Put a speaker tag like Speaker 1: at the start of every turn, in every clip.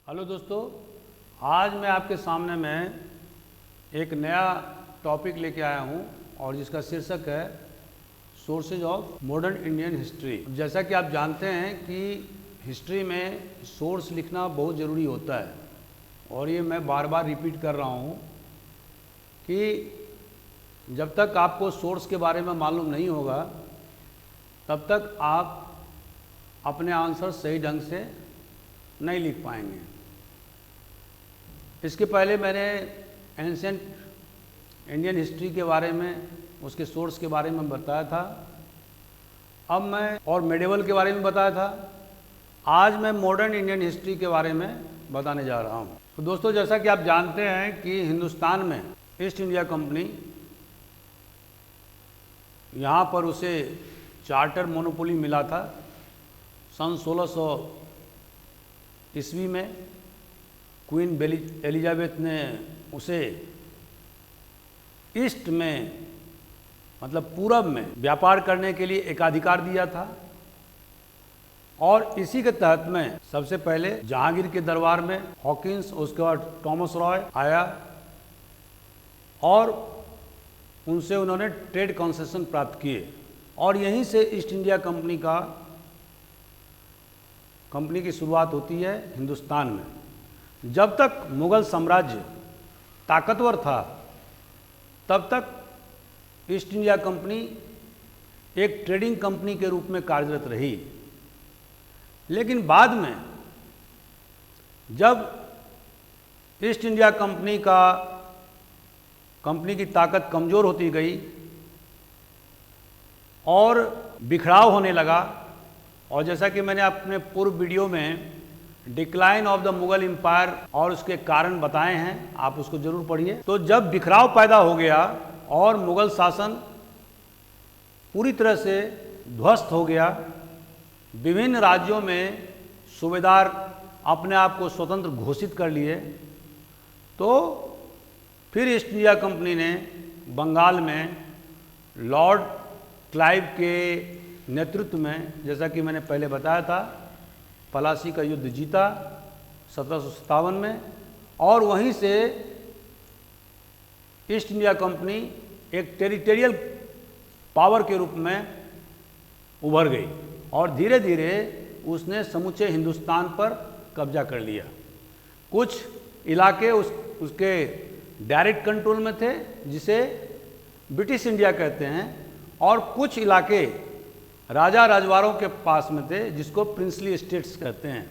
Speaker 1: Hello दोस्तों, आज मैं आपके सामने में एक नया टॉपिक लेके आया हूं और जिसका शीर्षक है sources of modern Indian history. जैसा कि आप जानते हैं कि हिस्ट्री में सोर्स लिखना बहुत ज़रूरी होता है और ये मैं बार बार रिपीट कर रहा हूं कि जब तक आपको सोर्स के बारे में मालूम नहीं होगा तब तक आप अपने आंसर सही ढंग से नहीं लिख पाएंगे। इसके पहले मैंने एंशिएंट इंडियन हिस्ट्री के बारे में, उसके सोर्स के बारे में बताया था। अब मैं और मेडिवल के बारे में बताया था। आज मैं मॉडर्न इंडियन हिस्ट्री के बारे में बताने जा रहा हूँ। तो दोस्तों, जैसा कि आप जानते हैं कि हिंदुस्तान में ईस्ट इंडिया कंपनी, यहाँ पर उसे चार्टर मोनोपोली मिला था सन 1600 ईस्वी में। क्वीन एलिजाबेथ ने उसे ईस्ट में, मतलब पूरब में व्यापार करने के लिए एकाधिकार दिया था और इसी के तहत में सबसे पहले जहांगीर के दरबार में हॉकिंस, उसके बाद थॉमस रॉय आया और उनसे उन्होंने ट्रेड कंसेशन प्राप्त किए और यहीं से ईस्ट इंडिया कंपनी की शुरुआत होती है हिंदुस्तान में। जब तक मुगल साम्राज्य ताकतवर था तब तक ईस्ट इंडिया कंपनी एक ट्रेडिंग कंपनी के रूप में कार्यरत रही, लेकिन बाद में जब ईस्ट इंडिया कंपनी की ताकत कमज़ोर होती गई और बिखराव होने लगा, और जैसा कि मैंने अपने पूर्व वीडियो में decline of the Mughal empire और उसके कारण बताए हैं, आप उसको जरूर पढ़िए। तो जब बिखराव पैदा हो गया और मुगल शासन पूरी तरह से ध्वस्त हो गया, विभिन्न राज्यों में सूबेदार अपने आप को स्वतंत्र घोषित कर लिए, तो फिर ईस्ट इंडिया कंपनी ने बंगाल में लॉर्ड क्लाइव के नेतृत्व में, जैसा कि मैंने पहले बताया था, पलासी का युद्ध जीता 1757 में, और वहीं से ईस्ट इंडिया कंपनी एक टेरिटोरियल पावर के रूप में उभर गई और धीरे धीरे उसने समूचे हिंदुस्तान पर कब्जा कर लिया। कुछ इलाके उसके डायरेक्ट कंट्रोल में थे, जिसे ब्रिटिश इंडिया कहते हैं, और कुछ इलाके राजा राजवाड़ों के पास में थे, जिसको प्रिंसली स्टेट्स कहते हैं।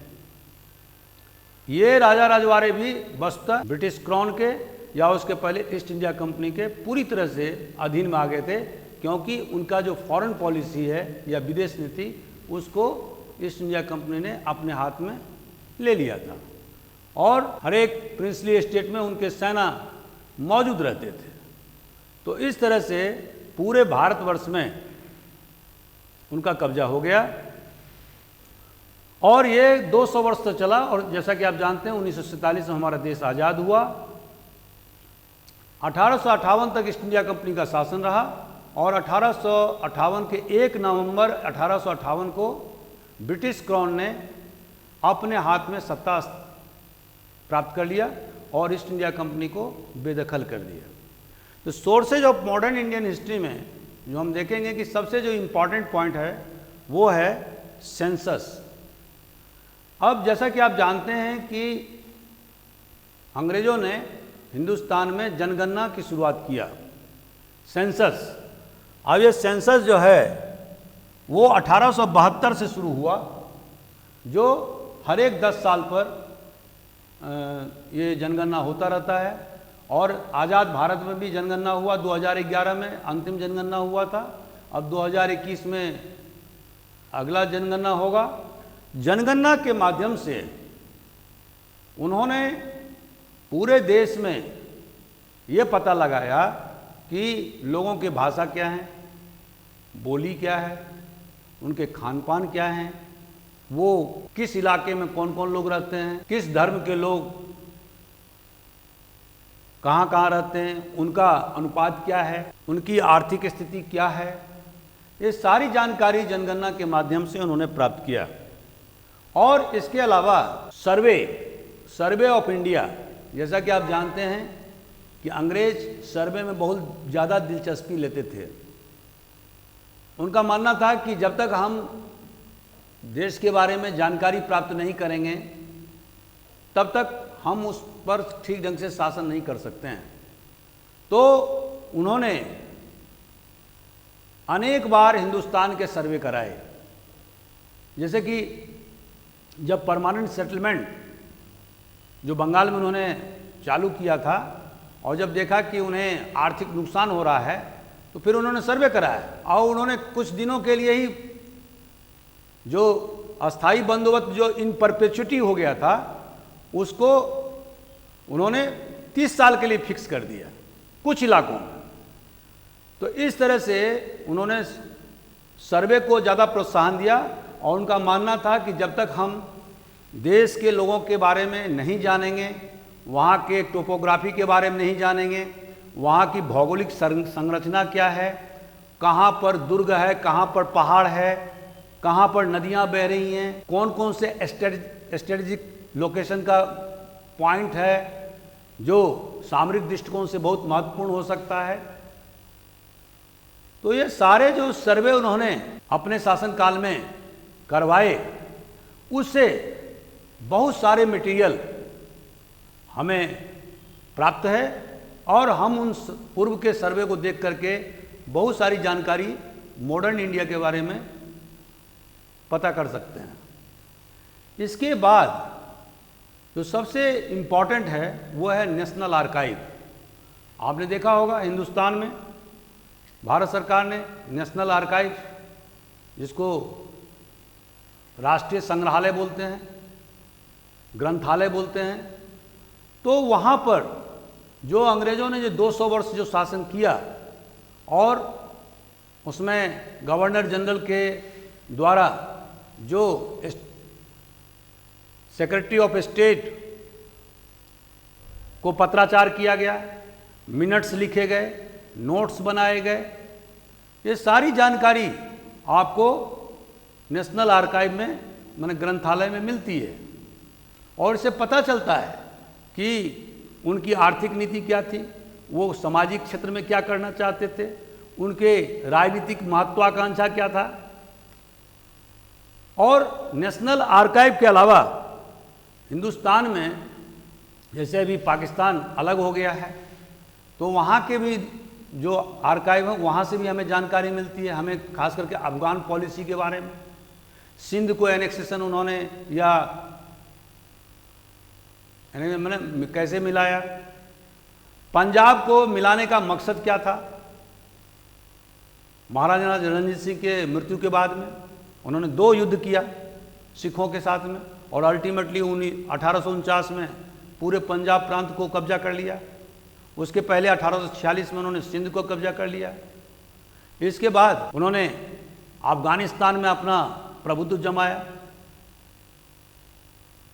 Speaker 1: ये राजा राजवाड़े भी वस्तुतः ब्रिटिश क्राउन के या उसके पहले ईस्ट इंडिया कंपनी के पूरी तरह से अधीन में आ गए थे, क्योंकि उनका जो फॉरेन पॉलिसी है या विदेश नीति, उसको ईस्ट इंडिया कंपनी ने अपने हाथ में ले लिया था और हर एक प्रिंसली स्टेट में उनके सेना मौजूद रहते थे। तो इस तरह से पूरे भारतवर्ष में उनका कब्जा हो गया और ये 200 वर्ष तक चला। और जैसा कि आप जानते हैं 1947 में हमारा देश आज़ाद हुआ। 1858 तक ईस्ट इंडिया कंपनी का शासन रहा और 1858 के 1 नवंबर 1858 को ब्रिटिश क्राउन ने अपने हाथ में सत्ता प्राप्त कर लिया और ईस्ट इंडिया कंपनी को बेदखल कर दिया। तो sources of modern Indian history में जो हम देखेंगे कि सबसे जो इम्पॉर्टेंट पॉइंट है वो है सेंसस। अब जैसा कि आप जानते हैं कि अंग्रेज़ों ने हिंदुस्तान में जनगणना की शुरुआत किया, सेंसस। अब ये सेंसस जो है वो 1872 से शुरू हुआ, जो हर एक 10 साल पर ये जनगणना होता रहता है। और आज़ाद भारत में भी जनगणना हुआ, 2011 में अंतिम जनगणना हुआ था। अब 2021 में अगला जनगणना होगा। जनगणना के माध्यम से उन्होंने पूरे देश में ये पता लगाया कि लोगों की भाषा क्या है, बोली क्या है, उनके खान पान क्या हैं, वो किस इलाके में कौन कौन लोग रहते हैं, किस धर्म के लोग कहाँ कहाँ रहते हैं, उनका अनुपात क्या है, उनकी आर्थिक स्थिति क्या है, ये सारी जानकारी जनगणना के माध्यम से उन्होंने प्राप्त किया। और इसके अलावा सर्वे सर्वे ऑफ इंडिया, जैसा कि आप जानते हैं कि अंग्रेज सर्वे में बहुत ज़्यादा दिलचस्पी लेते थे। उनका मानना था कि जब तक हम देश के बारे में जानकारी प्राप्त नहीं करेंगे तब तक हम उस पर ठीक ढंग से शासन नहीं कर सकते हैं। तो उन्होंने अनेक बार हिंदुस्तान के सर्वे कराए। जैसे कि जब परमानेंट सेटलमेंट जो बंगाल में उन्होंने चालू किया था और जब देखा कि उन्हें आर्थिक नुकसान हो रहा है तो फिर उन्होंने सर्वे कराया और उन्होंने कुछ दिनों के लिए ही जो अस्थाई बंदोबस्त जो इन परपेचुटी हो गया था उसको उन्होंने 30 साल के लिए फिक्स कर दिया कुछ इलाकों में। तो इस तरह से उन्होंने सर्वे को ज़्यादा प्रोत्साहन दिया और उनका मानना था कि जब तक हम देश के लोगों के बारे में नहीं जानेंगे, वहाँ के टोपोग्राफी के बारे में नहीं जानेंगे, वहाँ की भौगोलिक संरचना क्या है, कहाँ पर दुर्ग है, कहाँ पर पहाड़ है, कहाँ पर नदियाँ बह रही हैं, कौन कौन से स्ट्रेटेजिक लोकेशन का पॉइंट है जो सामरिक दृष्टिकोण से बहुत महत्वपूर्ण हो सकता है। तो ये सारे जो सर्वे उन्होंने अपने शासनकाल में करवाए उससे बहुत सारे मटेरियल हमें प्राप्त है और हम उन पूर्व के सर्वे को देख करके बहुत सारी जानकारी मॉडर्न इंडिया के बारे में पता कर सकते हैं। इसके बाद जो सबसे इम्पॉर्टेंट है वो है नेशनल आर्काइव। आपने देखा होगा हिंदुस्तान में भारत सरकार ने नेशनल आर्काइव, जिसको राष्ट्रीय संग्रहालय बोलते हैं, ग्रंथालय बोलते हैं, तो वहाँ पर जो अंग्रेज़ों ने जो 200 वर्ष जो शासन किया और उसमें गवर्नर जनरल के द्वारा जो सेक्रेटरी ऑफ स्टेट को पत्राचार किया गया, मिनट्स लिखे गए, नोट्स बनाए गए, ये सारी जानकारी आपको नेशनल आर्काइव में माने ग्रंथालय में मिलती है और इससे पता चलता है कि उनकी आर्थिक नीति क्या थी, वो सामाजिक क्षेत्र में क्या करना चाहते थे, उनके राजनीतिक महत्वाकांक्षा क्या था। और नेशनल आर्काइव के अलावा हिंदुस्तान में जैसे अभी पाकिस्तान अलग हो गया है तो वहाँ के भी जो आर्काइव है वहाँ से भी हमें जानकारी मिलती है। हमें खास करके अफगान पॉलिसी के बारे में, सिंध को एनेक्सेशन उन्होंने या मैंने कैसे मिलाया, पंजाब को मिलाने का मकसद क्या था। महाराजा रणजीत सिंह के मृत्यु के बाद में उन्होंने 2 युद्ध किया सिखों के साथ में और अल्टीमेटली 1849 में पूरे पंजाब प्रांत को कब्जा कर लिया। उसके पहले 1846 में उन्होंने सिंध को कब्जा कर लिया। इसके बाद उन्होंने अफगानिस्तान में अपना प्रभुत्व जमाया।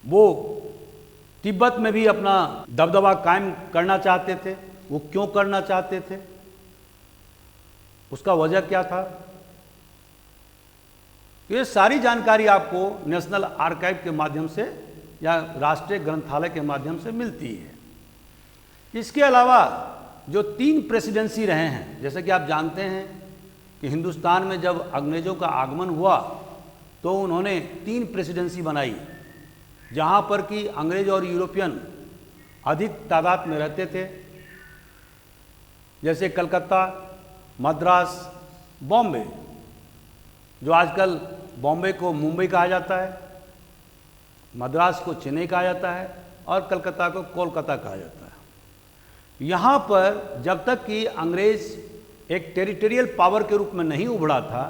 Speaker 1: वो तिब्बत में भी अपना दबदबा कायम करना चाहते थे। वो क्यों करना चाहते थे, उसका वजह क्या था, ये सारी जानकारी आपको नेशनल आर्काइव के माध्यम से या राष्ट्रीय ग्रंथालय के माध्यम से मिलती है। इसके अलावा जो 3 प्रेसिडेंसी रहे हैं, जैसे कि आप जानते हैं कि हिंदुस्तान में जब अंग्रेज़ों का आगमन हुआ तो उन्होंने 3 प्रेसिडेंसी बनाई जहाँ पर कि अंग्रेज और यूरोपियन अधिक तादाद में रहते थे, जैसे कलकत्ता, मद्रास, बॉम्बे। जो आजकल बॉम्बे को मुंबई कहा जाता है, मद्रास को चेन्नई कहा जाता है और कलकत्ता को कोलकाता कहा जाता है। यहाँ पर जब तक कि अंग्रेज एक टेरिटोरियल पावर के रूप में नहीं उभरा था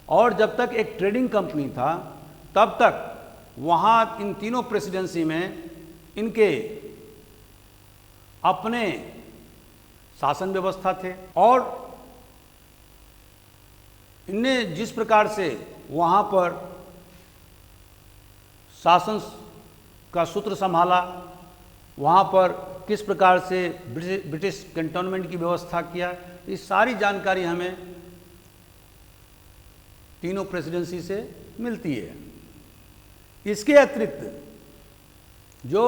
Speaker 1: और जब तक एक ट्रेडिंग कंपनी था तब तक वहाँ इन तीनों प्रेसिडेंसी में इनके अपने शासन व्यवस्था थे और इनने जिस प्रकार से वहाँ पर शासन का सूत्र संभाला, वहाँ पर किस प्रकार से ब्रिटिश कैंटोनमेंट की व्यवस्था किया, इस सारी जानकारी हमें तीनों प्रेसिडेंसी से मिलती है। इसके अतिरिक्त जो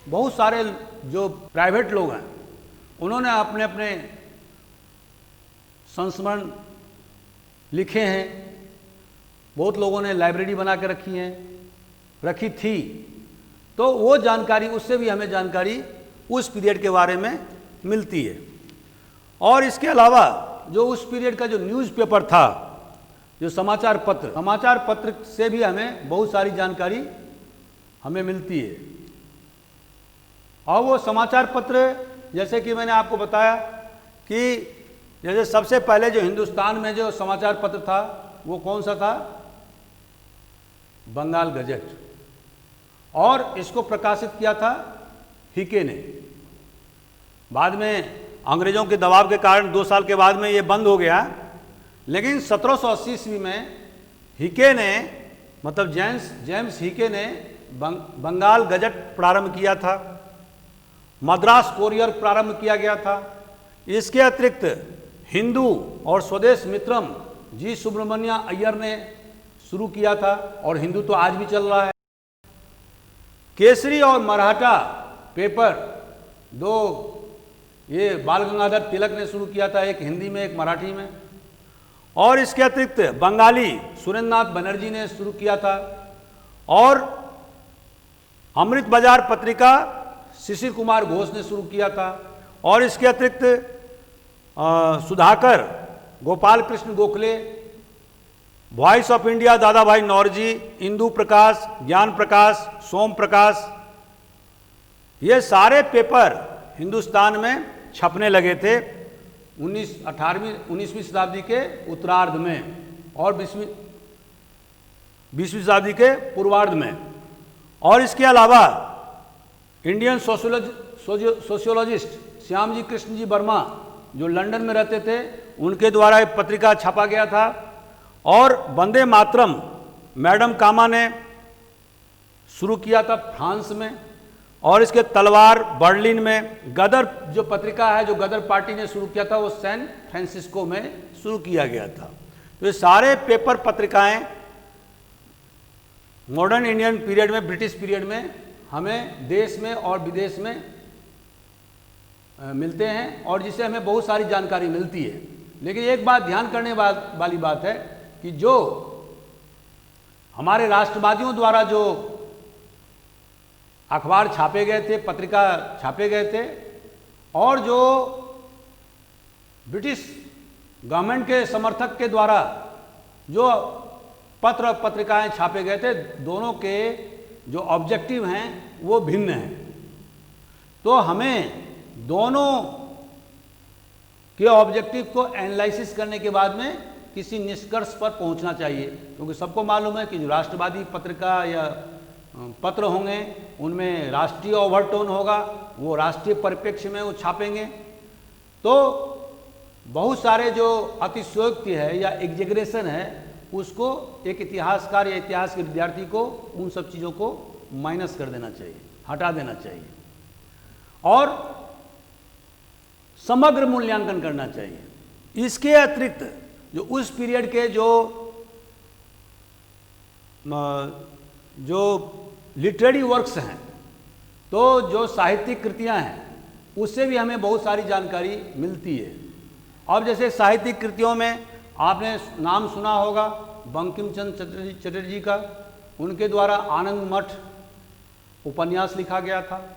Speaker 1: बहुत सारे जो प्राइवेट लोग हैं उन्होंने अपने अपने संस्मरण लिखे हैं, बहुत लोगों ने लाइब्रेरी बना के रखी थी, तो वो जानकारी, उससे भी हमें जानकारी उस पीरियड के बारे में मिलती है। और इसके अलावा जो उस पीरियड का जो न्यूज़पेपर था, जो समाचार पत्र से भी हमें बहुत सारी जानकारी हमें मिलती है। और वो समाचार पत्र, जैसे कि मैंने आपको बताया कि जैसे सबसे पहले जो हिंदुस्तान में जो समाचार पत्र था वो कौन सा था? बंगाल गजट। और इसको प्रकाशित किया था हिके ने। बाद में अंग्रेजों के दबाव के कारण 2 साल के बाद में ये बंद हो गया, लेकिन 1780 ईस्वी में हिके ने, मतलब जेम्स हिके ने बंगाल गजट प्रारंभ किया था। मद्रास कोरियर प्रारंभ किया गया था। इसके अतिरिक्त हिंदू और स्वदेश मित्रम जी सुब्रमण्य अय्यर ने शुरू किया था, और हिंदू तो आज भी चल रहा है। केसरी और मराठा पेपर, दो, ये बाल गंगाधर तिलक ने शुरू किया था, एक हिंदी में एक मराठी में। और इसके अतिरिक्त बंगाली सुरेंद्रनाथ बनर्जी ने शुरू किया था। और अमृत बाजार पत्रिका शिशिर कुमार घोष ने शुरू किया था। और इसके अतिरिक्त Sudhakar, Gopal Krishna Gokhale, voice of India दादा भाई नौरोजी, इंदु प्रकाश, ज्ञान प्रकाश, सोम प्रकाश, ये सारे पेपर हिंदुस्तान में छपने लगे थे 19वीं शताब्दी के उत्तरार्ध में और 20वीं शताब्दी के पूर्वार्ध में। और इसके अलावा इंडियन सोशियोलॉजिस्ट श्याम जी कृष्ण जी वर्मा, जो लंदन में रहते थे, उनके द्वारा एक पत्रिका छापा गया था। और वंदे मातरम मैडम कामा ने शुरू किया था फ्रांस में। और इसके तलवार बर्लिन में। गदर जो पत्रिका है, जो गदर पार्टी ने शुरू किया था, वो सैन फ्रांसिस्को में शुरू किया गया था। तो ये सारे पेपर पत्रिकाएं मॉडर्न इंडियन पीरियड में, ब्रिटिश पीरियड में हमें देश में और विदेश में मिलते हैं, और जिससे हमें बहुत सारी जानकारी मिलती है। लेकिन एक बात ध्यान करने वाली बात है कि जो हमारे राष्ट्रवादियों द्वारा जो अखबार छापे गए थे, पत्रिका छापे गए थे, और जो ब्रिटिश गवर्नमेंट के समर्थक के द्वारा जो पत्र और पत्रिकाएं छापे गए थे, दोनों के जो ऑब्जेक्टिव हैं वो भिन्न हैं। तो हमें दोनों के ऑब्जेक्टिव को एनालिसिस करने के बाद में किसी निष्कर्ष पर पहुंचना चाहिए, क्योंकि सबको मालूम है कि जो राष्ट्रवादी पत्रिका या पत्र होंगे उनमें राष्ट्रीय ओवरटोन होगा, वो राष्ट्रीय परिप्रेक्ष्य में वो छापेंगे। तो बहुत सारे जो अतिशयोक्ति है या एग्जेगरेशन है, उसको एक इतिहासकार या इतिहास के विद्यार्थी को उन सब चीज़ों को माइनस कर देना चाहिए, हटा देना चाहिए, और समग्र मूल्यांकन करना चाहिए। इसके अतिरिक्त जो उस पीरियड के जो लिटरेरी वर्क्स हैं, तो जो साहित्यिक कृतियां हैं, उससे भी हमें बहुत सारी जानकारी मिलती है। अब जैसे साहित्यिक कृतियों में आपने नाम सुना होगा बंकिम चंद्र चटर्जी का। उनके द्वारा आनंद मठ उपन्यास लिखा गया था,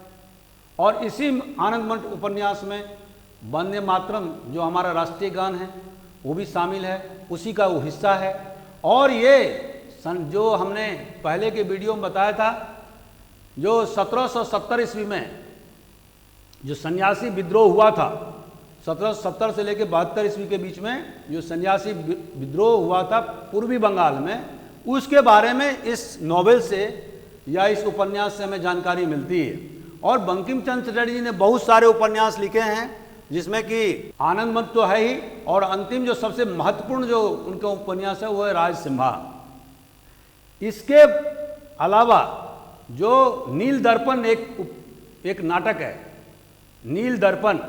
Speaker 1: और इसी आनंद मठ उपन्यास में वंदे मातरम जो हमारा राष्ट्रीय गान है वो भी शामिल है, उसी का वो हिस्सा है। और ये जो हमने पहले के वीडियो में बताया था, जो 1770 ईस्वी में जो सन्यासी विद्रोह हुआ था, 1770 से लेकर 72 ईस्वी के बीच में जो सन्यासी विद्रोह हुआ था पूर्वी बंगाल में, उसके बारे में इस नॉवेल से या इस उपन्यास से हमें जानकारी मिलती है। और बंकिम चंद्र चटर्जी ने बहुत सारे उपन्यास लिखे हैं, जिसमें कि आनंद मठ तो है ही, और अंतिम जो सबसे महत्वपूर्ण जो उनका उपन्यास है वो है राजसिम्हा। इसके अलावा जो नील दर्पण एक नाटक है, नील दर्पण,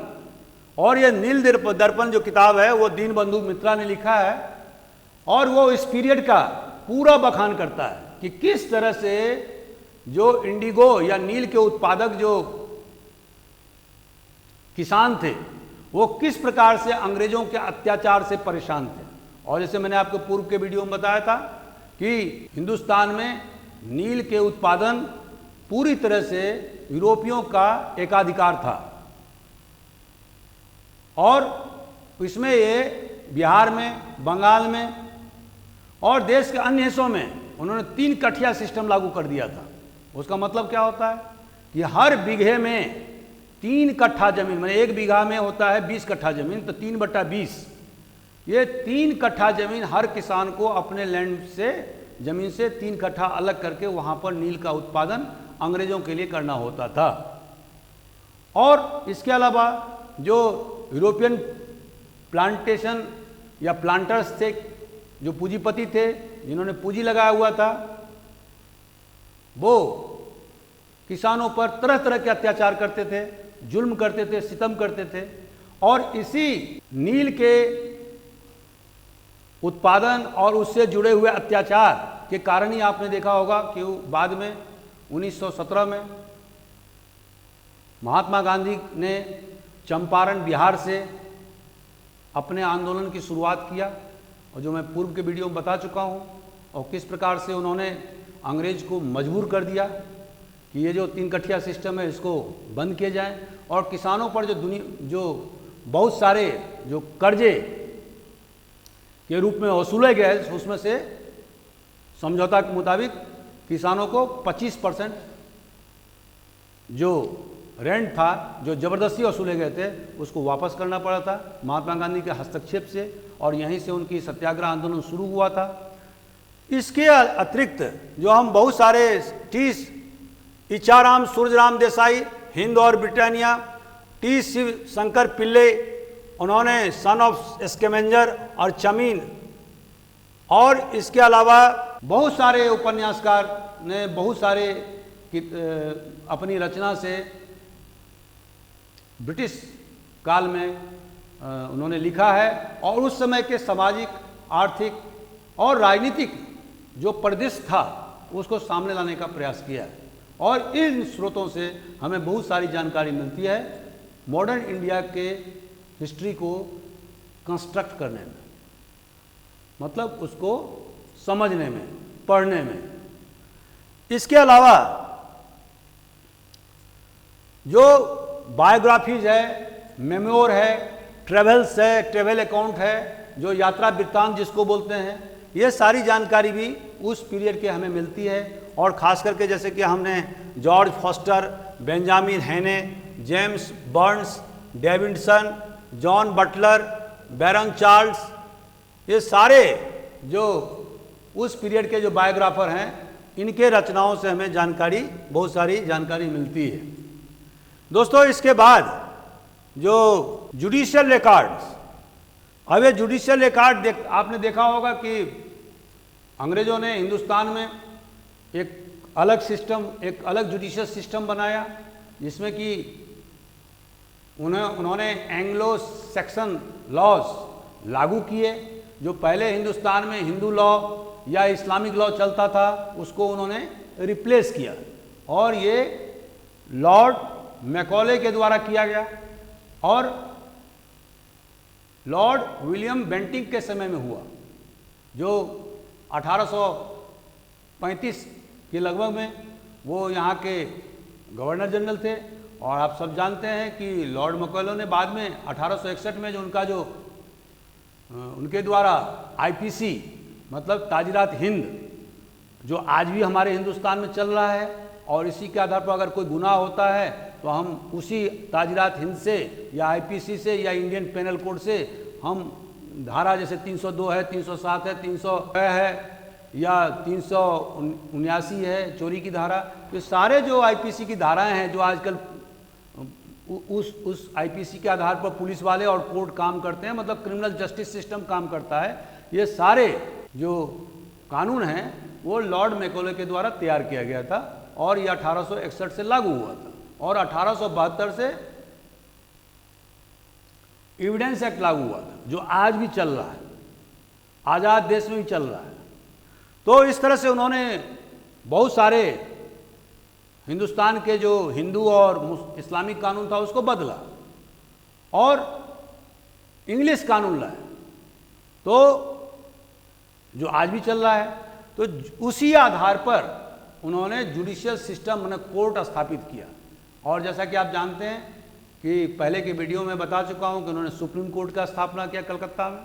Speaker 1: और ये नील दर्पण जो किताब है वो दीनबंधु मित्रा ने लिखा है, और वो इस पीरियड का पूरा बखान करता है कि किस तरह से जो इंडिगो या नील के उत्पादक जो किसान थे वो किस प्रकार से अंग्रेजों के अत्याचार से परेशान थे। और जैसे मैंने आपको पूर्व के वीडियो में बताया था कि हिंदुस्तान में नील के उत्पादन पूरी तरह से यूरोपियों का एकाधिकार था और इसमें ये बिहार में, बंगाल में और देश के अन्य हिस्सों में उन्होंने 3 कठिया सिस्टम लागू कर दिया था। उसका मतलब क्या होता है कि हर बीघे में 3 कट्ठा जमीन, मैंने 1 बीघा में होता है 20 कट्ठा जमीन, तो 3/20, ये 3 कट्ठा जमीन हर किसान को अपने लैंड से, जमीन से 3 कट्ठा अलग करके वहाँ पर नील का उत्पादन अंग्रेजों के लिए करना होता था। और इसके अलावा जो यूरोपियन प्लांटेशन या प्लांटर्स थे, जो पूंजीपति थे, जिन्होंने पूंजी लगाया हुआ था, वो किसानों पर तरह तरह के अत्याचार करते थे, जुल्म करते थे, सितम करते थे। और इसी नील के उत्पादन और उससे जुड़े हुए अत्याचार के कारण ही आपने देखा होगा कि बाद में 1917 में महात्मा गांधी ने चंपारण, बिहार से अपने आंदोलन की शुरुआत किया, और जो मैं पूर्व के वीडियो में बता चुका हूं, और किस प्रकार से उन्होंने अंग्रेज को मजबूर कर दिया कि ये जो 3 कठिया सिस्टम है इसको बंद किए जाए। और किसानों पर जो बहुत सारे जो कर्जे के रूप में वसूले गए, उसमें से समझौता के मुताबिक किसानों को 25% जो रेंट था, जो ज़बरदस्ती वसूले गए थे, उसको वापस करना पड़ा था महात्मा गांधी के हस्तक्षेप से, और यहीं से उनकी सत्याग्रह आंदोलन शुरू हुआ था। इसके अतिरिक्त जो हम बहुत सारे टी इच्छाराम सूर्यराम देसाई, हिंद और ब्रिटानिया, टी शिव शंकर पिल्ले, उन्होंने सन ऑफ स्कैवेंजर और चमीन, और इसके अलावा बहुत सारे उपन्यासकार ने बहुत सारे अपनी रचना से ब्रिटिश काल में उन्होंने लिखा है, और उस समय के सामाजिक, आर्थिक और राजनीतिक जो परिदृश्य था उसको सामने लाने का प्रयास किया है। और इन स्रोतों से हमें बहुत सारी जानकारी मिलती है मॉडर्न इंडिया के हिस्ट्री को कंस्ट्रक्ट करने में, मतलब उसको समझने में, पढ़ने में। इसके अलावा जो बायोग्राफीज है, मेमोर है, ट्रेवल्स है, ट्रेवल अकाउंट है, जो यात्रा वृत्तांत जिसको बोलते हैं, ये सारी जानकारी भी उस पीरियड के हमें मिलती है। और ख़ास करके जैसे कि हमने George Foster, Benjamin Heyne, James Burns, Davidson, John Butler, Baron Charles, ये सारे जो उस पीरियड के जो बायोग्राफर हैं, इनके रचनाओं से हमें जानकारी, बहुत सारी जानकारी मिलती है। दोस्तों, इसके बाद जो जुडिशियल रिकॉर्ड्स, अब ये जुडिशियल रिकॉर्ड आपने देखा होगा कि अंग्रेजों ने हिंदुस्तान में एक अलग सिस्टम, एक अलग जुडिशियल सिस्टम बनाया, जिसमें कि उन्होंने एंग्लो सैक्सन लॉज लागू किए। जो पहले हिंदुस्तान में हिंदू लॉ या इस्लामिक लॉ चलता था, उसको उन्होंने रिप्लेस किया, और ये लॉर्ड मैकॉले के द्वारा किया गया। और लॉर्ड विलियम बेंटिंग के समय में हुआ, जो 1835 के लगभग में वो यहाँ के गवर्नर जनरल थे। और आप सब जानते हैं कि लॉर्ड मैकॉले ने बाद में 1861 में जो उनका जो उनके द्वारा आईपीसी, मतलब ताजीरात हिंद, जो आज भी हमारे हिंदुस्तान में चल रहा है, और इसी के आधार पर अगर कोई गुनाह होता है तो हम उसी ताजीरात हिंद से या आईपीसी से या इंडियन पेनल कोड से हम धारा, जैसे 302 है, 307 है, 300 है, या 379 है चोरी की धारा, तो सारे जो आईपीसी की धाराएं हैं, जो आजकल उस आईपीसी के आधार पर पुलिस वाले और कोर्ट काम करते हैं, मतलब क्रिमिनल जस्टिस सिस्टम काम करता है, ये सारे जो कानून हैं वो लॉर्ड मैकॉले के द्वारा तैयार किया गया था, और ये 1861 से लागू हुआ था। और 1872 से एविडेंस एक्ट लागू हुआ था, जो आज भी चल रहा है, आज़ाद देश में भी चल रहा है। तो इस तरह से उन्होंने बहुत सारे हिंदुस्तान के जो हिंदू और इस्लामिक कानून था उसको बदला और इंग्लिश कानून लाया, तो जो आज भी चल रहा है। तो उसी आधार पर उन्होंने जुडिशियल सिस्टम मैंने कोर्ट स्थापित किया। और जैसा कि आप जानते हैं कि पहले के वीडियो में बता चुका हूं कि उन्होंने सुप्रीम कोर्ट का स्थापना किया कलकत्ता में,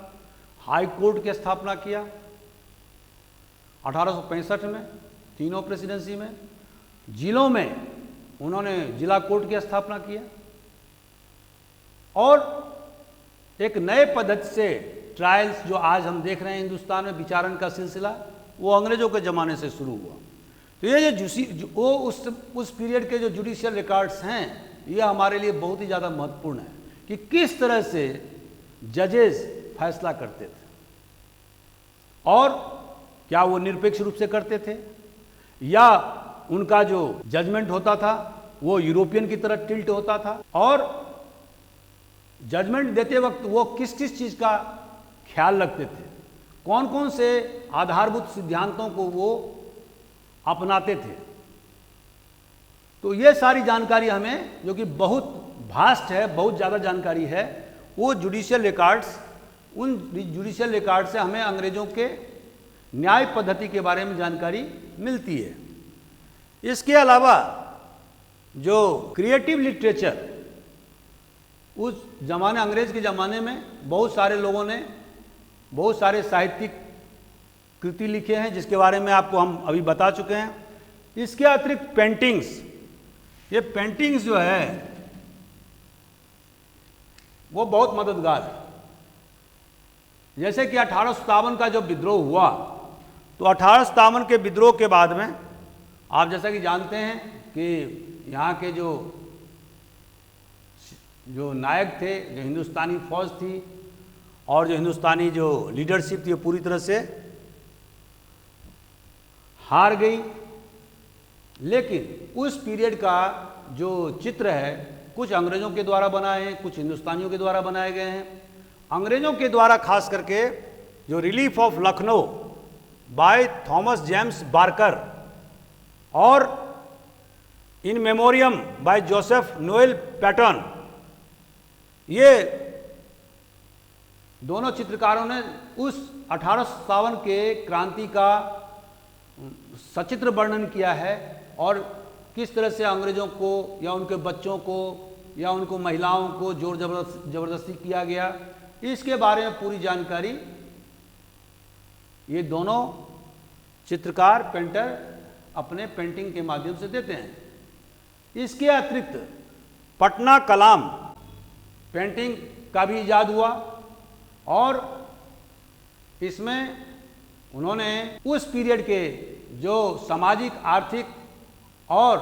Speaker 1: हाई कोर्ट की स्थापना किया 1865 में, तीनों प्रेसिडेंसी में। जिलों में उन्होंने जिला कोर्ट की स्थापना किया और एक नए पद्धति से ट्रायल्स जो आज हम देख रहे हैं हिंदुस्तान में, विचारण का सिलसिला, वो अंग्रेजों के ज़माने से शुरू हुआ। तो ये जो उस पीरियड के जो जुडिशियल रिकॉर्ड्स हैं, ये हमारे लिए बहुत ही ज़्यादा महत्वपूर्ण है कि किस तरह से जजेस फैसला करते थे और क्या वो निरपेक्ष रूप से करते थे या उनका जो जजमेंट होता था वो यूरोपियन की तरह टिल्ट होता था, और जजमेंट देते वक्त वो किस किस चीज़ का ख्याल रखते थे, कौन कौन से आधारभूत सिद्धांतों को वो अपनाते थे। तो ये सारी जानकारी हमें, जो कि बहुत भास्ट है, बहुत ज़्यादा जानकारी है, वो जुडिशियल रिकॉर्ड्स, उन जुडिशियल रिकॉर्ड से हमें अंग्रेज़ों के न्याय पद्धति के बारे में जानकारी मिलती है। इसके अलावा जो क्रिएटिव लिटरेचर, उस जमाने, अंग्रेज के ज़माने में बहुत सारे लोगों ने बहुत सारे साहित्यिक कृति लिखे हैं जिसके बारे में आपको हम अभी बता चुके हैं। इसके अतिरिक्त पेंटिंग्स, ये पेंटिंग्स जो है वो बहुत मददगार है। जैसे कि 1857 का जो विद्रोह हुआ, तो 1857 के विद्रोह के बाद में आप जैसा कि जानते हैं कि यहाँ के जो नायक थे, जो हिंदुस्तानी फौज थी और जो हिंदुस्तानी जो लीडरशिप थी, वो पूरी तरह से हार गई। लेकिन उस पीरियड का जो चित्र है, कुछ अंग्रेज़ों के द्वारा बनाए हैं, कुछ हिंदुस्तानियों के द्वारा बनाए गए हैं। अंग्रेज़ों के द्वारा खास करके जो relief of Lucknow by Thomas James Barker और in memoriam by Joseph Noel Paton, ये दोनों चित्रकारों ने उस 1857 के क्रांति का सचित्र वर्णन किया है और किस तरह से अंग्रेज़ों को या उनके बच्चों को या उनको महिलाओं को जोर जबरदस्ती किया गया, इसके बारे में पूरी जानकारी ये दोनों चित्रकार, पेंटर अपने पेंटिंग के माध्यम से देते हैं। इसके अतिरिक्त पटना कलाम पेंटिंग का भी इजाद हुआ और इसमें उन्होंने उस पीरियड के जो सामाजिक, आर्थिक और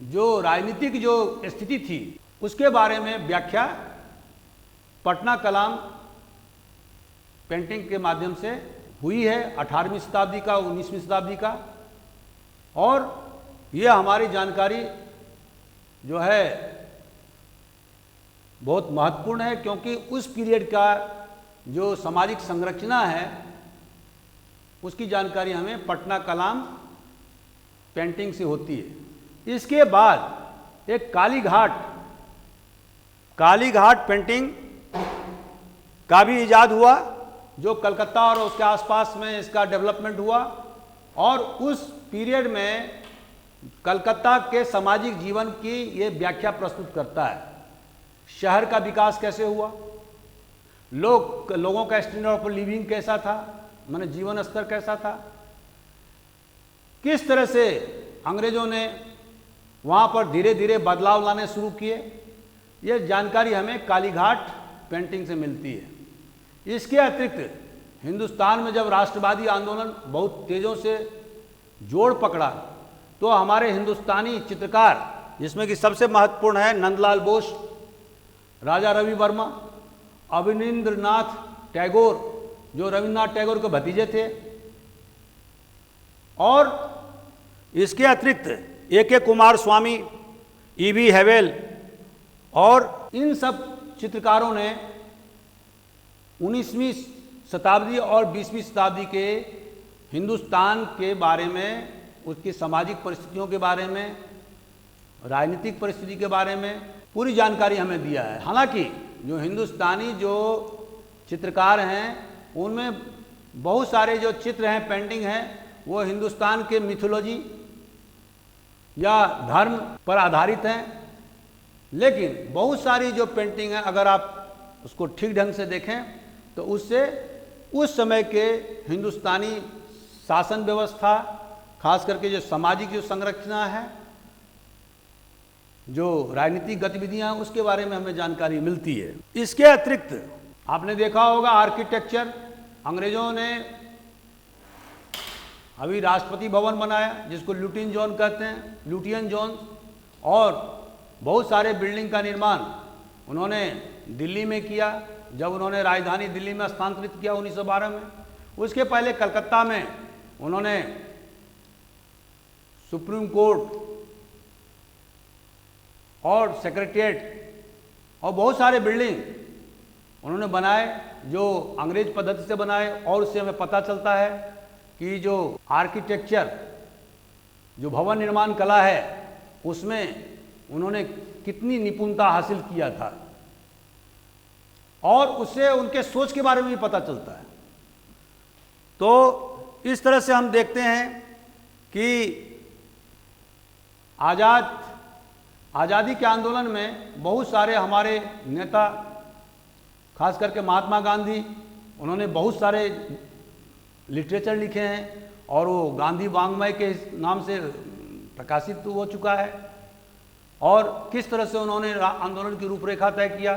Speaker 1: जो राजनीतिक जो स्थिति थी उसके बारे में व्याख्या पटना कलाम पेंटिंग के माध्यम से हुई है, 18वीं शताब्दी का, 19वीं शताब्दी का। और ये हमारी जानकारी जो है बहुत महत्वपूर्ण है, क्योंकि उस पीरियड का जो सामाजिक संरचना है उसकी जानकारी हमें पटना कलाम पेंटिंग से होती है। इसके बाद एक कालीघाट पेंटिंग का भी इजाद हुआ, जो कलकत्ता और उसके आसपास में इसका डेवलपमेंट हुआ और उस पीरियड में कलकत्ता के सामाजिक जीवन की ये व्याख्या प्रस्तुत करता है। शहर का विकास कैसे हुआ, लोगों का स्टैंडर्ड ऑफ लिविंग कैसा था, माने जीवन स्तर कैसा था, किस तरह से अंग्रेजों ने वहाँ पर धीरे धीरे बदलाव लाने शुरू किए, ये जानकारी हमें कालीघाट पेंटिंग से मिलती है। इसके अतिरिक्त हिंदुस्तान में जब राष्ट्रवादी आंदोलन बहुत तेज़ों से जोड़ पकड़ा, तो हमारे हिंदुस्तानी चित्रकार, जिसमें कि सबसे महत्वपूर्ण है नंदलाल बोस, राजा रवि वर्मा, अवनींद्रनाथ टैगोर, जो रविन्द्रनाथ टैगोर के भतीजे थे, और इसके अतिरिक्त ए.के. कुमार स्वामी, ई.वी. हेवेल, और इन सब चित्रकारों ने 19वीं शताब्दी और 20वीं शताब्दी के हिंदुस्तान के बारे में, उसकी सामाजिक परिस्थितियों के बारे में, राजनीतिक परिस्थिति के बारे में पूरी जानकारी हमें दिया है। हालांकि जो हिंदुस्तानी जो चित्रकार हैं उनमें बहुत सारे जो चित्र हैं, पेंटिंग हैं, वो हिंदुस्तान के मिथोलॉजी या धर्म पर आधारित हैं। लेकिन बहुत सारी जो पेंटिंग है, अगर आप उसको ठीक ढंग से देखें तो उससे उस समय के हिंदुस्तानी शासन व्यवस्था, खास करके जो सामाजिक जो संरचना है, जो राजनीतिक गतिविधियां, उसके बारे में हमें जानकारी मिलती है। इसके अतिरिक्त आपने देखा होगा आर्किटेक्चर, अंग्रेजों ने अभी राष्ट्रपति भवन बनाया जिसको लुटियन जोन कहते हैं, लुटियन जोन, और बहुत सारे बिल्डिंग का निर्माण उन्होंने दिल्ली में किया जब उन्होंने राजधानी दिल्ली में स्थानांतरित किया 1912 में। उसके पहले कलकत्ता में उन्होंने सुप्रीम कोर्ट और सेक्रेटेरिएट और बहुत सारे बिल्डिंग उन्होंने बनाए जो अंग्रेज पद्धति से बनाए। और उससे हमें पता चलता है कि जो आर्किटेक्चर, जो भवन निर्माण कला है, उसमें उन्होंने कितनी निपुणता हासिल किया था, और उससे उनके सोच के बारे में भी पता चलता है। तो इस तरह से हम देखते हैं कि आज़ादी के आंदोलन में बहुत सारे हमारे नेता, खास करके महात्मा गांधी, उन्होंने बहुत सारे लिटरेचर लिखे हैं और वो गांधी वाङ्मय के नाम से प्रकाशित हो चुका है। और किस तरह से उन्होंने आंदोलन की रूपरेखा तय किया,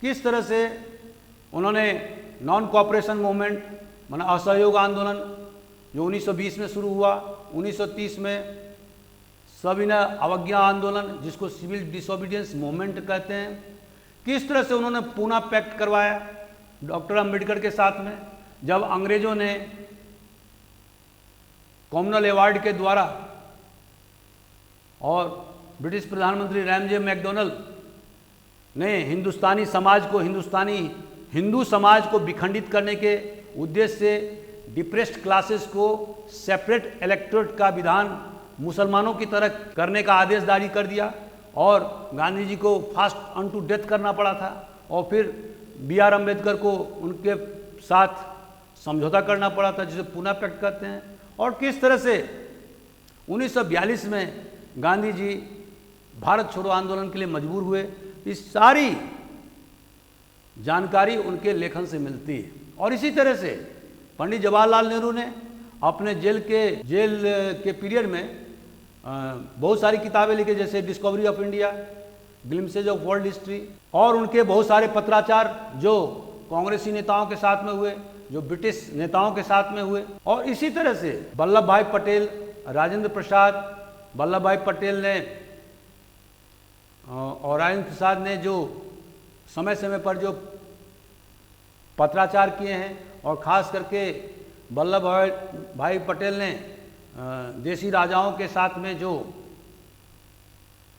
Speaker 1: किस तरह से उन्होंने नॉन कोऑपरेशन मूवमेंट, माना असहयोग आंदोलन, जो 1920 में शुरू हुआ, 1930 में सविनय अवज्ञा आंदोलन, जिसको सिविल डिसोबीडियंस मूवमेंट कहते हैं, किस तरह से उन्होंने पूना पैक्ट करवाया डॉक्टर अंबेडकर के साथ में, जब अंग्रेजों ने कॉमनवेल्थ अवार्ड के द्वारा और ब्रिटिश प्रधानमंत्री रैमजे मैकडोनल्ड ने हिंदुस्तानी समाज को, हिंदू समाज को विखंडित करने के उद्देश्य से डिप्रेस्ड क्लासेस को सेपरेट इलेक्टोरेट का विधान मुसलमानों की तरह करने का आदेश जारी कर दिया, और गांधी जी को फास्ट अनटू डेथ करना पड़ा था, और फिर B.R. अम्बेडकर को उनके साथ समझौता करना पड़ा था, जिसे पूना पैक्ट कहते हैं। और किस तरह से 1942 में गांधी जी भारत छोड़ो आंदोलन के लिए मजबूर हुए, इस सारी जानकारी उनके लेखन से मिलती है। और इसी तरह से पंडित जवाहरलाल नेहरू ने अपने जेल के पीरियड में बहुत सारी किताबें लिखी, जैसे discovery of India, glimpses of world history, और उनके बहुत सारे पत्राचार जो कांग्रेसी नेताओं के साथ में हुए, जो ब्रिटिश नेताओं के साथ में हुए। और इसी तरह से वल्लभ भाई पटेल, राजेंद्र प्रसाद, वल्लभ भाई पटेल ने और राजेंद्र प्रसाद ने जो समय समय पर जो पत्राचार किए हैं, और ख़ास करके वल्लभ भाई पटेल ने देशी राजाओं के साथ में जो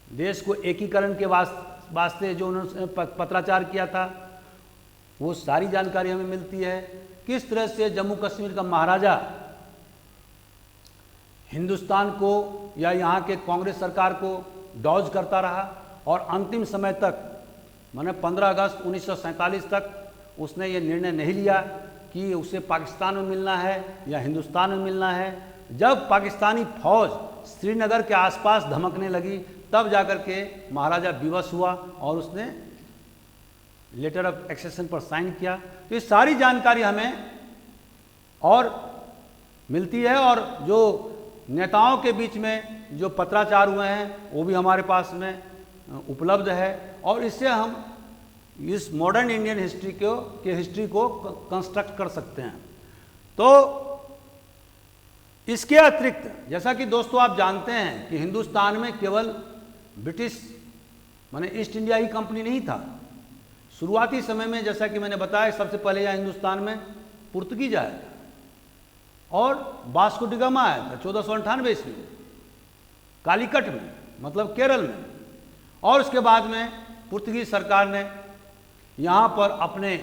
Speaker 1: देश को एकीकरण के वास्ते जो उन्होंने पत्राचार किया था, वो सारी जानकारी हमें मिलती है। किस तरह से जम्मू कश्मीर का महाराजा हिंदुस्तान को या यहाँ के कांग्रेस सरकार को डॉज करता रहा, और अंतिम समय तक, माने 15 अगस्त 1947 तक उसने ये निर्णय नहीं लिया कि उसे पाकिस्तान में मिलना है या हिंदुस्तान में मिलना है। जब पाकिस्तानी फौज श्रीनगर के आसपास धमकने लगी, तब जाकर के महाराजा विवश हुआ और उसने लेटर ऑफ एक्सेशन पर साइन किया। तो ये सारी जानकारी हमें और मिलती है, और जो नेताओं के बीच में जो पत्राचार हुए हैं वो भी हमारे पास में उपलब्ध है, और इससे हम इस मॉडर्न इंडियन हिस्ट्री को कंस्ट्रक्ट कर सकते हैं। तो इसके अतिरिक्त, जैसा कि दोस्तों आप जानते हैं कि हिंदुस्तान में केवल ब्रिटिश माने ईस्ट इंडिया ही कंपनी नहीं था। शुरुआती समय में, जैसा कि मैंने बताया, सबसे पहले यहाँ हिंदुस्तान में पुर्तगीज आया था और वास्को डी गामा आया था 1498 ईस्वी में, कालीकट में, मतलब केरल में। और उसके बाद में पुर्तगीज सरकार ने यहाँ पर अपने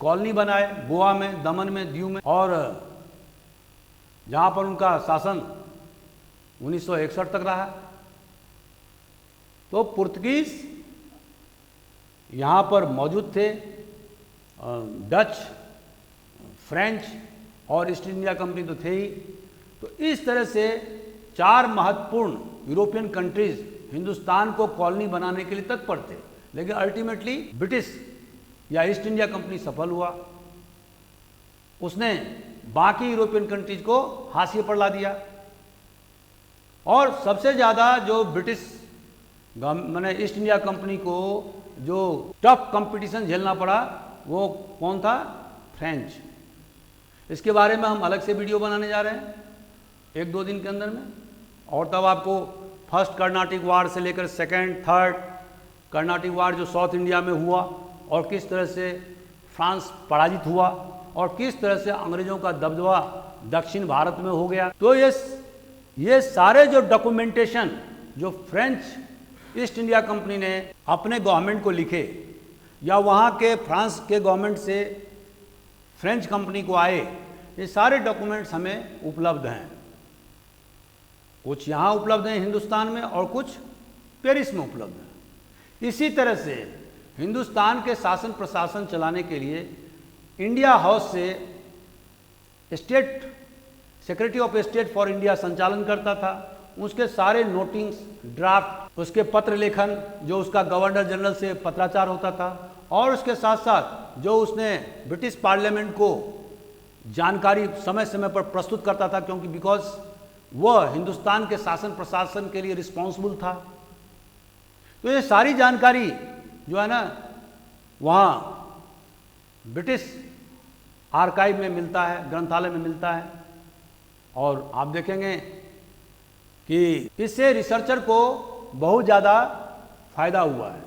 Speaker 1: कॉलोनी बनाए, गोवा में, दमन में, दीव में, और जहाँ पर उनका शासन 1961 तक रहा। तो पुर्तगीज यहाँ पर मौजूद थे, डच, फ्रेंच और ईस्ट इंडिया कंपनी तो थे ही। तो इस तरह से 4 महत्वपूर्ण यूरोपियन कंट्रीज हिंदुस्तान को कॉलोनी बनाने के लिए तत्पर थे, लेकिन अल्टीमेटली ब्रिटिश या ईस्ट इंडिया कंपनी सफल हुआ। उसने बाकी यूरोपियन कंट्रीज को हाशिए पर ला दिया और सबसे ज़्यादा जो ब्रिटिश मैंने ईस्ट इंडिया कंपनी को जो टफ कंपटीशन झेलना पड़ा वो कौन था? फ्रेंच। इसके बारे में हम अलग से वीडियो बनाने जा रहे हैं 1-2 दिन के अंदर में। और तब आपको फर्स्ट कर्नाटिक वार से लेकर सेकंड, थर्ड कर्नाटिक वार जो साउथ इंडिया में हुआ और किस तरह से फ्रांस पराजित हुआ और किस तरह से अंग्रेजों का दबदबा दक्षिण भारत में हो गया। तो ये सारे जो डॉक्यूमेंटेशन जो फ्रेंच ईस्ट इंडिया कंपनी ने अपने गवर्नमेंट को लिखे या वहाँ के फ्रांस के गवर्नमेंट से फ्रेंच कंपनी को आए, ये सारे डॉक्यूमेंट्स हमें उपलब्ध हैं। कुछ यहाँ उपलब्ध हैं हिंदुस्तान में और कुछ पेरिस में उपलब्ध हैं। इसी तरह से हिंदुस्तान के शासन प्रशासन चलाने के लिए इंडिया हाउस से state secretary of state for India संचालन करता था। उसके सारे नोटिंग्स, ड्राफ्ट, उसके पत्र लेखन जो उसका गवर्नर जनरल से पत्राचार होता था और उसके साथ साथ जो उसने ब्रिटिश पार्लियामेंट को जानकारी समय समय पर प्रस्तुत करता था, क्योंकि बिकॉज वह हिंदुस्तान के शासन प्रशासन के लिए रिस्पॉन्सिबल था। तो ये सारी जानकारी जो है ना वहाँ ब्रिटिश आर्काइव में मिलता है, ग्रंथालय में मिलता है। और आप देखेंगे कि इससे रिसर्चर को बहुत ज़्यादा फायदा हुआ है,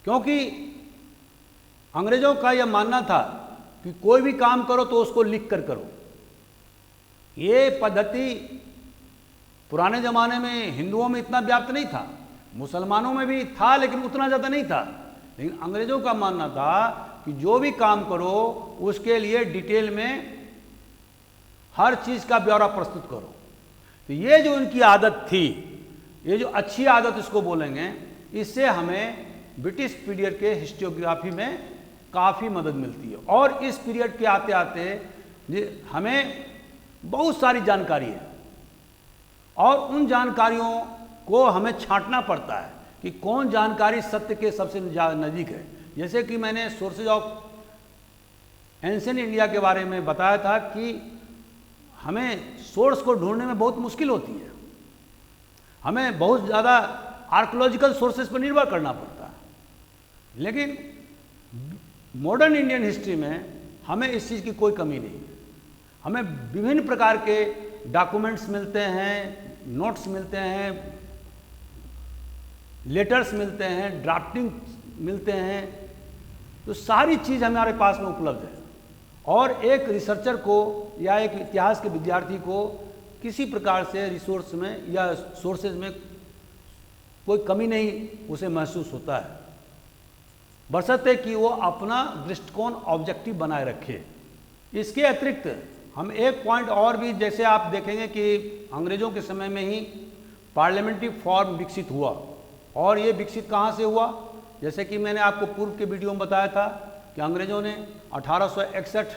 Speaker 1: क्योंकि अंग्रेजों का यह मानना था कि कोई भी काम करो तो उसको लिख कर करो। ये पद्धति पुराने ज़माने में हिंदुओं में इतना व्याप्त नहीं था, मुसलमानों में भी था लेकिन उतना ज़्यादा नहीं था। लेकिन अंग्रेजों का मानना था कि जो भी काम करो उसके लिए डिटेल में हर चीज़ का ब्यौरा प्रस्तुत करो। तो ये जो इनकी आदत थी, ये जो अच्छी आदत इसको बोलेंगे, इससे हमें ब्रिटिश पीरियड के हिस्टोग्राफी में काफ़ी मदद मिलती है। और इस पीरियड के आते आते हमें बहुत सारी जानकारी है और उन जानकारियों को हमें छांटना पड़ता है कि कौन जानकारी सत्य के सबसे नज़दीक है। जैसे कि मैंने सोर्सेज ऑफ एंशिएंट इंडिया के बारे में बताया था कि हमें सोर्स को ढूंढने में बहुत मुश्किल होती है, हमें बहुत ज़्यादा आर्कोलॉजिकल सोर्सेज पर निर्भर करना पड़ता है। लेकिन मॉडर्न इंडियन हिस्ट्री में हमें इस चीज़ की कोई कमी नहीं है। हमें विभिन्न प्रकार के डॉक्यूमेंट्स मिलते हैं, नोट्स मिलते हैं, लेटर्स मिलते हैं, ड्राफ्टिंग मिलते हैं। तो सारी चीज़ हमारे पास में उपलब्ध है और एक रिसर्चर को या एक इतिहास के विद्यार्थी को किसी प्रकार से रिसोर्स में या सोर्सेज में कोई कमी नहीं उसे महसूस होता है, बशर्ते कि वो अपना दृष्टिकोण ऑब्जेक्टिव बनाए रखे। इसके अतिरिक्त हम एक पॉइंट और भी, जैसे आप देखेंगे कि अंग्रेज़ों के समय में ही पार्लियामेंट्री फॉर्म विकसित हुआ। और ये विकसित कहाँ से हुआ? जैसे कि मैंने आपको पूर्व के वीडियो में बताया था कि अंग्रेज़ों ने 1861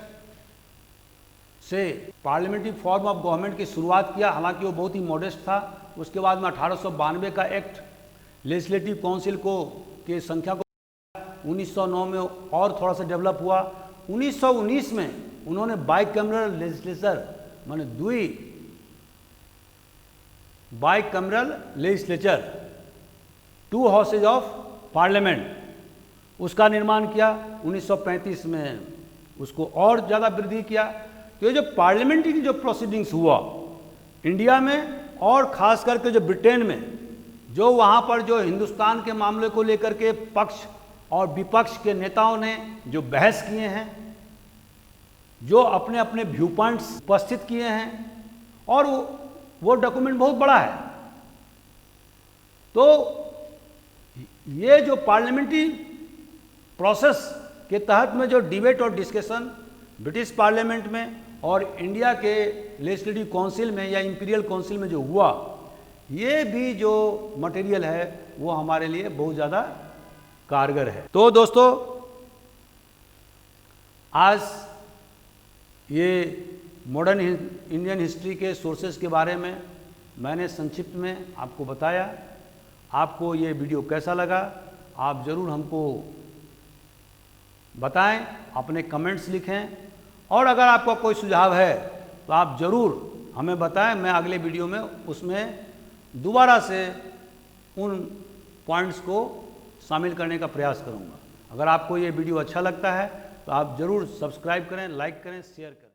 Speaker 1: से पार्लियामेंट्री फॉर्म ऑफ गवर्नमेंट की शुरुआत किया, हालांकि वो बहुत ही मॉडेस्ट था। उसके बाद में 1892 का एक्ट लेजिस्लेटिव काउंसिल को के संख्या को 1909 में और थोड़ा सा डेवलप हुआ। 1919 में उन्होंने बाइकैमरल लेजिस्लेचर माने bicameral legislature, 2 houses of parliament, उसका निर्माण किया। 1935 में उसको और ज़्यादा वृद्धि किया। तो ये जो पार्लियामेंट्री जो प्रोसीडिंग्स हुआ इंडिया में और ख़ास करके जो ब्रिटेन में, जो वहाँ पर जो हिंदुस्तान के मामले को लेकर के पक्ष और विपक्ष के नेताओं ने जो बहस किए हैं, जो अपने अपने व्यू पॉइंट्स उपस्थित किए हैं, और वो डॉक्यूमेंट बहुत बड़ा है। तो ये जो पार्लियामेंट्री प्रोसेस के तहत में जो डिबेट और डिस्कशन ब्रिटिश पार्लियामेंट में और इंडिया के लेजिस्लेटिव काउंसिल में या इंपीरियल काउंसिल में जो हुआ, ये भी जो मटेरियल है वो हमारे लिए बहुत ज़्यादा कारगर है। तो दोस्तों, आज ये मॉडर्न इंडियन हिस्ट्री के सोर्सेस के बारे में मैंने संक्षिप्त में आपको बताया। आपको ये वीडियो कैसा लगा आप ज़रूर हमको बताएं, अपने कमेंट्स लिखें, और अगर आपका कोई सुझाव है तो आप ज़रूर हमें बताएं। मैं अगले वीडियो में उसमें दोबारा से उन पॉइंट्स को शामिल करने का प्रयास करूंगा। अगर आपको ये वीडियो अच्छा लगता है तो आप ज़रूर सब्सक्राइब करें, लाइक करें, शेयर करें।